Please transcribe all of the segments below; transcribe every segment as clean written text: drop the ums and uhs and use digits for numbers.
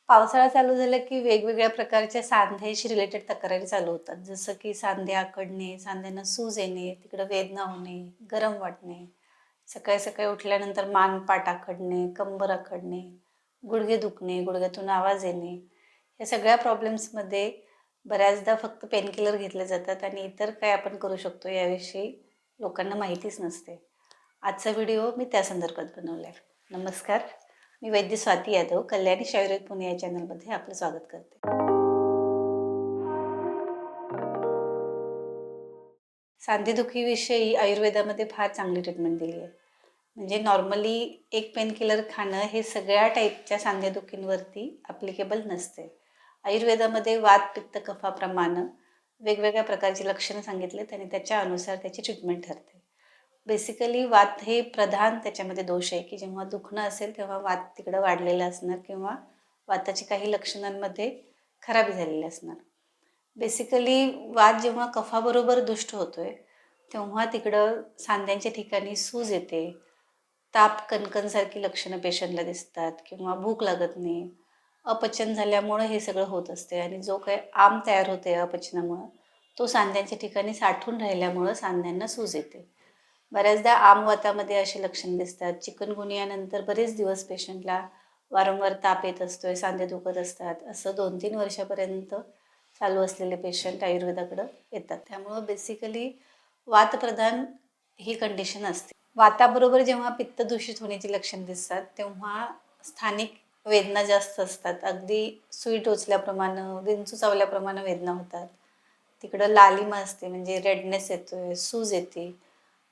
पावसाळा चालू झाला की वेगवेगळ्या प्रकारच्या सांध्याशी रिलेटेड तक्रारी चालू होतात. जसं की सांधे आखडणे, सांध्यांना सूज येणे, तिकडं वेदना होणे, गरम वाटणे, सकाळी-सकाळी उठल्यानंतर मान-पाठ आखडणे, कंबर आखडणे, गुडघे दुखणे, गुडघ्यातून आवाज येणे. या सगळ्या प्रॉब्लेम्समध्ये बऱ्याचदा फक्त पेनकिलर घेतले जातात आणि इतर काय आपण करू शकतो याविषयी लोकांना माहितीच नसते. आजचा व्हिडिओ मी त्या संदर्भात बनवला आहे. नमस्कार. मी वैद्य स्वाती यादव, कल्याणी शायुर्वेद पुणे या चॅनलमध्ये आपलं स्वागत करते. सांधेदुखीविषयी आयुर्वेदामध्ये फार चांगली ट्रीटमेंट दिली आहे. म्हणजे नॉर्मली एक पेनकिलर खाणं हे सगळ्या टाईपच्या सांधेदुखींवरती ॲप्लिकेबल नसते. आयुर्वेदामध्ये वात, पित्त, कफाप्रमाणे वेगवेगळ्या प्रकारची लक्षणं सांगितलीत आणि त्याच्या अनुसार त्याची ट्रीटमेंट ठरते. बेसिकली वात हे प्रधान त्याच्यामध्ये दोष आहे की जेव्हा दुखणं असेल तेव्हा वात तिकडं वाढलेलं असणार किंवा वाताची काही लक्षणांमध्ये खराबी झालेली असणार. बेसिकली वात जेव्हा कफाबरोबर दुष्ट होतोय तेव्हा तिकडं सांध्यांच्या ठिकाणी सूज येते, ताप कणकणसारखी लक्षणं पेशंटला दिसतात किंवा भूक लागत नाही. अपचन झाल्यामुळं हे सगळं होत असते आणि जो काही आम तयार होते अपचनामुळं तो सांध्यांच्या ठिकाणी साठून राहिल्यामुळं सांध्यांना सूज येते. बऱ्याचदा आमवातामध्ये अशी लक्षणं दिसतात. चिकनगुनियानंतर बरेच दिवस पेशंटला वारंवार ताप येत असतोय, सांधे दुखत असतात. असं 2-3 वर्षापर्यंत चालू असलेले पेशंट आयुर्वेदाकडं येतात. त्यामुळं बेसिकली वातप्रधान ही कंडिशन असते. वाताबरोबर जेव्हा पित्त दूषित होण्याची लक्षणं दिसतात तेव्हा स्थानिक वेदना जास्त असतात. अगदी सुई टोचल्याप्रमाणे, विंचू चावल्याप्रमाणे वेदना होतात. तिकडं लालिमा असते म्हणजे रेडनेस येतोय, सूज येते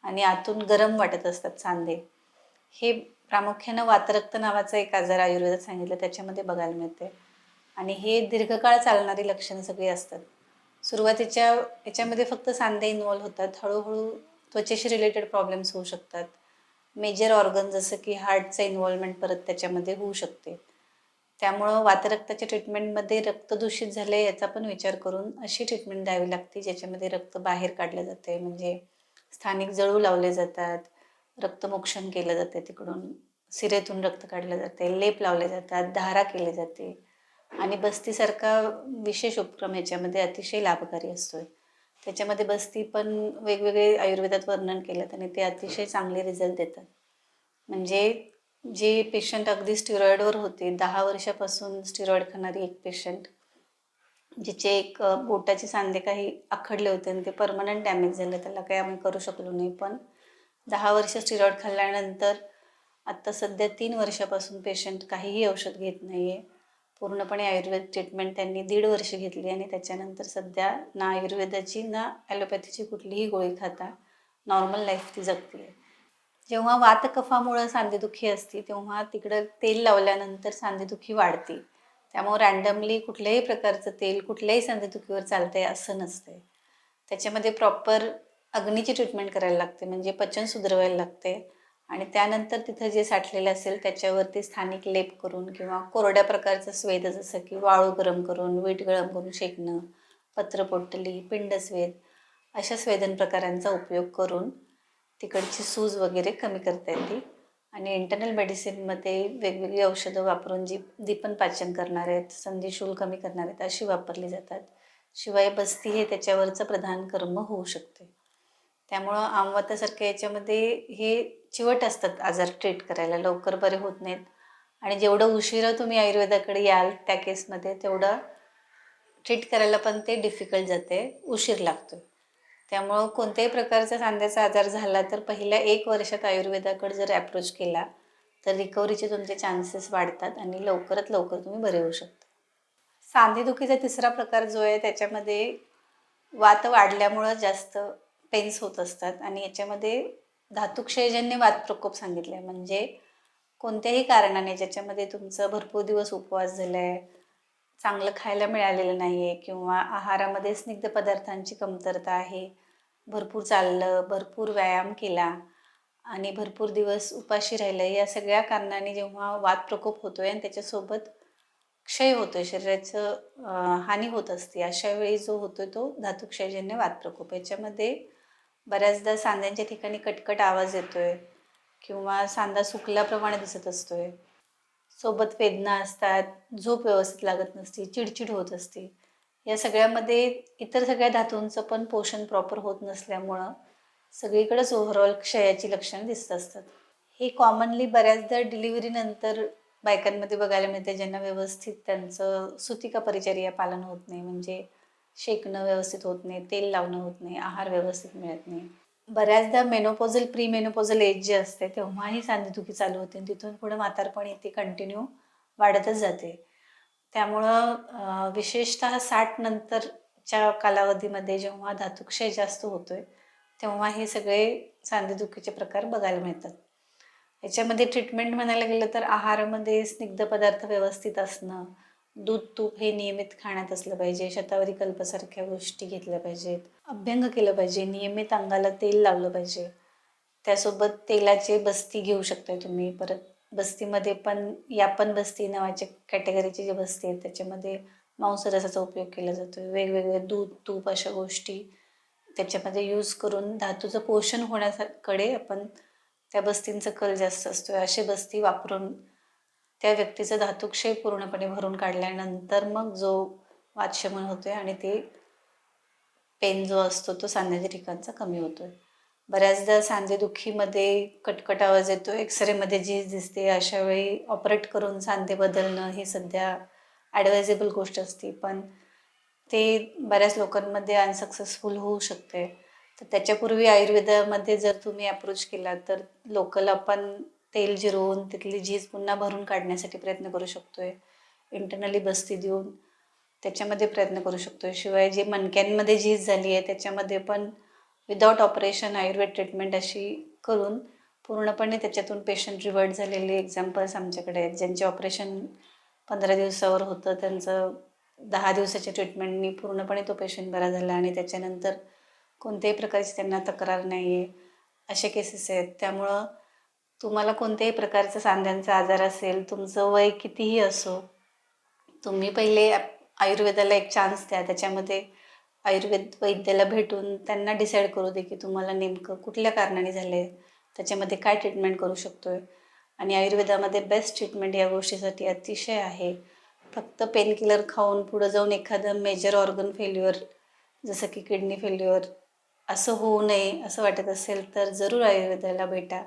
आणि आतून गरम वाटत असतात सांधे. हे प्रामुख्यानं वातरक्त नावाचा एक आजार आयुर्वेदात सांगितलं त्याच्यामध्ये बघायला मिळते आणि हे दीर्घकाळ चालणारी लक्षणं सगळी असतात. सुरुवातीच्या याच्यामध्ये फक्त सांधे इन्व्हॉल्व होतात. हळूहळू त्वचेशी रिलेटेड प्रॉब्लेम्स होऊ शकतात. मेजर ऑर्गन जसं की हार्टचं इन्व्हॉल्वमेंट परत त्याच्यामध्ये होऊ शकते. त्यामुळं वातरक्ताच्या ट्रीटमेंटमध्ये रक्त दूषित झाले याचा पण विचार करून अशी ट्रीटमेंट द्यावी लागते ज्याच्यामध्ये रक्त बाहेर काढलं जाते. म्हणजे स्थानिक जळू लावले जातात, रक्तमोक्षण केलं जाते, तिकडून सिरेतून रक्त काढलं जाते, लेप लावले जातात, धारा केली जाते आणि बस्तीसारखा विशेष उपक्रम याच्यामध्ये अतिशय लाभकारी असतो. त्याच्यामध्ये बस्ती पण वेगवेगळे आयुर्वेदात वर्णन केलं आणि ते अतिशय चांगले रिझल्ट देतात. म्हणजे जे पेशंट अगदी स्टिरॉइडवर होते, 10 वर्षापासून स्टिरॉइड खाणारी एक पेशंट, जिचे एक बोटाचे सांधे काही आखडले होते आणि ते परमनंट डॅमेज झालं, त्याला काही आम्ही करू शकलो नाही. पण 10 वर्ष स्टिरॉइड खाल्ल्यानंतर आत्ता सध्या 3 वर्षापासून पेशंट काहीही औषध घेत नाही आहे. पूर्णपणे आयुर्वेद ट्रीटमेंट त्यांनी 1.5 वर्ष घेतली आणि त्याच्यानंतर सध्या ना आयुर्वेदाची ना ॲलोपॅथीची कुठलीही गोळी खाता नॉर्मल लाईफ ती जगते आहे. जेव्हा वातकफामुळं सांधेदुखी असते तेव्हा तिकडं तेल लावल्यानंतर सांधेदुखी वाढते. त्यामुळे रँडमली कुठल्याही प्रकारचं तेल कुठल्याही सांधेदुखीवर चालतंय असं नसते. त्याच्यामध्ये प्रॉपर अग्नीची ट्रीटमेंट करायला लागते म्हणजे पचन सुधरवायला लागते आणि त्यानंतर तिथं जे साठलेलं असेल त्याच्यावरती स्थानिक लेप करून किंवा कोरड्या प्रकारचं स्वेद जसं की वाळू गरम करून, वीट गरम करून शेकणं, पत्रपोटली, पिंडस्वेद अशा स्वेदन प्रकारांचा उपयोग करून तिकडची सूज वगैरे कमी करता येते आणि इंटरनल मेडिसिनमध्ये वेगवेगळी औषधं वापरून जी दीपन पाचन करणार आहेत, संधिशूल कमी करणार आहेत अशी वापरली जातात. शिवाय बस्ती हे त्याच्यावरचं प्रधान कर्म होऊ शकते. त्यामुळं आमवातासारख्या याच्यामध्ये हे चिवट असतात आजार ट्रीट करायला, लवकर बरे होत नाहीत आणि जेवढं उशिरा तुम्ही आयुर्वेदाकडे याल त्या केसमध्ये तेवढं ट्रीट करायला पण ते डिफिकल्ट जाते, उशीर लागतो. त्यामुळं कोणत्याही प्रकारचा सांध्याचा आजार झाला तर पहिल्या 1 वर्षात आयुर्वेदाकडे जर ॲप्रोच केला तर रिकव्हरीचे तुमचे चान्सेस वाढतात आणि लवकरात लवकर तुम्ही बरे होऊ शकता. सांधेदुखीचा तिसरा प्रकार जो आहे त्याच्यामध्ये वात वाढल्यामुळं जास्त पेन्स होत असतात आणि याच्यामध्ये धातुक्षयजन्य वातप्रकोप सांगितलं आहे. म्हणजे कोणत्याही कारणाने ज्याच्यामध्ये तुमचं भरपूर दिवस उपवास झाला आहे, चांगलं खायला मिळालेलं नाही आहे किंवा आहारामध्ये स्निग्ध पदार्थांची कमतरता आहे, भरपूर चाललं, भरपूर व्यायाम केला आणि भरपूर दिवस उपाशी राहिलं, या सगळ्या कारणाने जेव्हा वातप्रकोप होतो आहे आणि त्याच्यासोबत क्षय होतो आहे, शरीराचं हानी होत असते, अशा वेळी जो होतो आहे तो धातुक्षयजन्य वातप्रकोप. याच्यामध्ये बऱ्याचदा सांध्यांच्या ठिकाणी कटकट आवाज येतो आहे किंवा सांधा सुकल्याप्रमाणे दिसत असतो आहे. सोबत वेदना असतात, झोप व्यवस्थित लागत नसते, चिडचिड होत असते. या सगळ्यामध्ये इतर सगळ्या धातूंचं पण पोषण प्रॉपर होत नसल्यामुळं सगळीकडेच ओव्हरऑल क्षयाची लक्षणं दिसत असतात. हे कॉमनली बऱ्याचदा डिलिव्हरीनंतर बायकांमध्ये बघायला मिळते, ज्यांना व्यवस्थित त्यांचं सुतिका परिचर्या पालन होत नाही. म्हणजे शेकणं व्यवस्थित होत नाही, तेल लावणं होत नाही, आहार व्यवस्थित मिळत नाही. बऱ्याचदा मेनोपॉझल, प्री मेनोपॉझल एज जे असते तेव्हाही सांधेदुखी चालू होते आणि तिथून पुढे म्हातारपणी ती कंटिन्यू वाढतच जाते. त्यामुळं विशेषतः 60 नंतरच्या कालावधीमध्ये जेव्हा धातुक्षय जास्त होतोय, तेव्हा हे सगळे सांधेदुखीचे प्रकार बघायला मिळतात. याच्यामध्ये ट्रीटमेंट म्हणायला गेलं तर आहारामध्ये स्निग्ध पदार्थ व्यवस्थित असणं, दूध, तूप हे नियमित खाण्यात असलं पाहिजे, शतावरी कल्पसारख्या गोष्टी घेतल्या पाहिजेत, अभ्यंग केलं पाहिजे, नियमित अंगाला तेल लावलं पाहिजे. त्यासोबत तेलाचे बस्ती घेऊ शकताय तुम्ही. परत बस्तीमध्ये पण यापन बस्ती नावाच्या कॅटेगरीची जी बस्ती आहे त्याच्यामध्ये मांसरसाचा उपयोग केला जातो. वेगवेगळे दूध, तूप अशा गोष्टी त्याच्यामध्ये यूज करून धातूचं पोषण होण्याकडे आपण त्या बस्तींचा कल जास्त असतो. अशी बस्ती वापरून त्या व्यक्तीचं धातुक्षय पूर्णपणे भरून काढल्यानंतर मग जो वातशमन होतोय आणि ते पेन जो असतो तो सांध्याच्या ठिकाणचा कमी होतोय. बऱ्याचदा सांधेदुखीमध्ये कटकट आवाज येतो, एक्सरेमध्ये झीज दिसते. अशा वेळी ऑपरेट करून सांधे बदलणं ही सध्या ॲडवायजेबल गोष्ट असते, पण ते बऱ्याच लोकांमध्ये अनसक्सेसफुल होऊ शकते. तर त्याच्यापूर्वी आयुर्वेदामध्ये जर तुम्ही अप्रोच केला तर लोकल आपण तेल जिरवून तिथली झीज पुन्हा भरून काढण्यासाठी प्रयत्न करू शकतोय. इंटरनली बस्ती देऊन त्याच्यामध्ये प्रयत्न करू शकतोय. शिवाय जे मणक्यांमध्ये झीज झाली आहे त्याच्यामध्ये पण विदाऊट ऑपरेशन आयुर्वेद ट्रीटमेंट अशी करून पूर्णपणे त्याच्यातून पेशंट रिव्हर्ट झालेले एक्झाम्पल्स आमच्याकडे आहेत. ज्यांचे ऑपरेशन 15 दिवसावर होतं त्यांचं 10 दिवसाच्या ट्रीटमेंटनी पूर्णपणे तो पेशंट बरा झाला आणि त्याच्यानंतर कोणत्याही प्रकारची त्यांना तक्रार नाही आहे. असे केसेस आहेत. त्यामुळं तुम्हाला कोणत्याही प्रकारचा सांध्यांचा आजार असेल, तुमचं वय कितीही असो, तुम्ही पहिले आयुर्वेदाला एक चान्स द्या. त्याच्यामध्ये आयुर्वेद वैद्याला भेटून त्यांना डिसाईड करू दे की तुम्हाला नेमकं कुठल्या कारणाने झालं आहे, त्याच्यामध्ये काय ट्रीटमेंट करू शकतो आहे. आणि आयुर्वेदामध्ये बेस्ट ट्रीटमेंट या गोष्टीसाठी अतिशय आहे. फक्त पेनकिलर खाऊन पुढं जाऊन एखादं मेजर ऑर्गन फेल्युअर जसं की किडनी फेल्युअर असं होऊ नये असं वाटत असेल तर जरूर आयुर्वेदाला भेटा.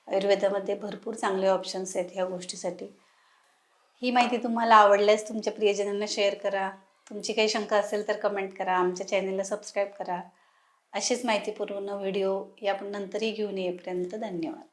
आयुर्वेदामध्ये भरपूर चांगले ऑप्शन्स आहेत ह्या गोष्टीसाठी. ही माहिती तुम्हाला आवडल्यास तुमच्या प्रियजनांना शेअर करा. तुमची काही शंका असेल तर कमेंट करा. आमच्या चॅनलला सबस्क्राईब करा. अशीच माहितीपूर्ण व्हिडिओ या नंतरही घेऊन येईपर्यंत धन्यवाद.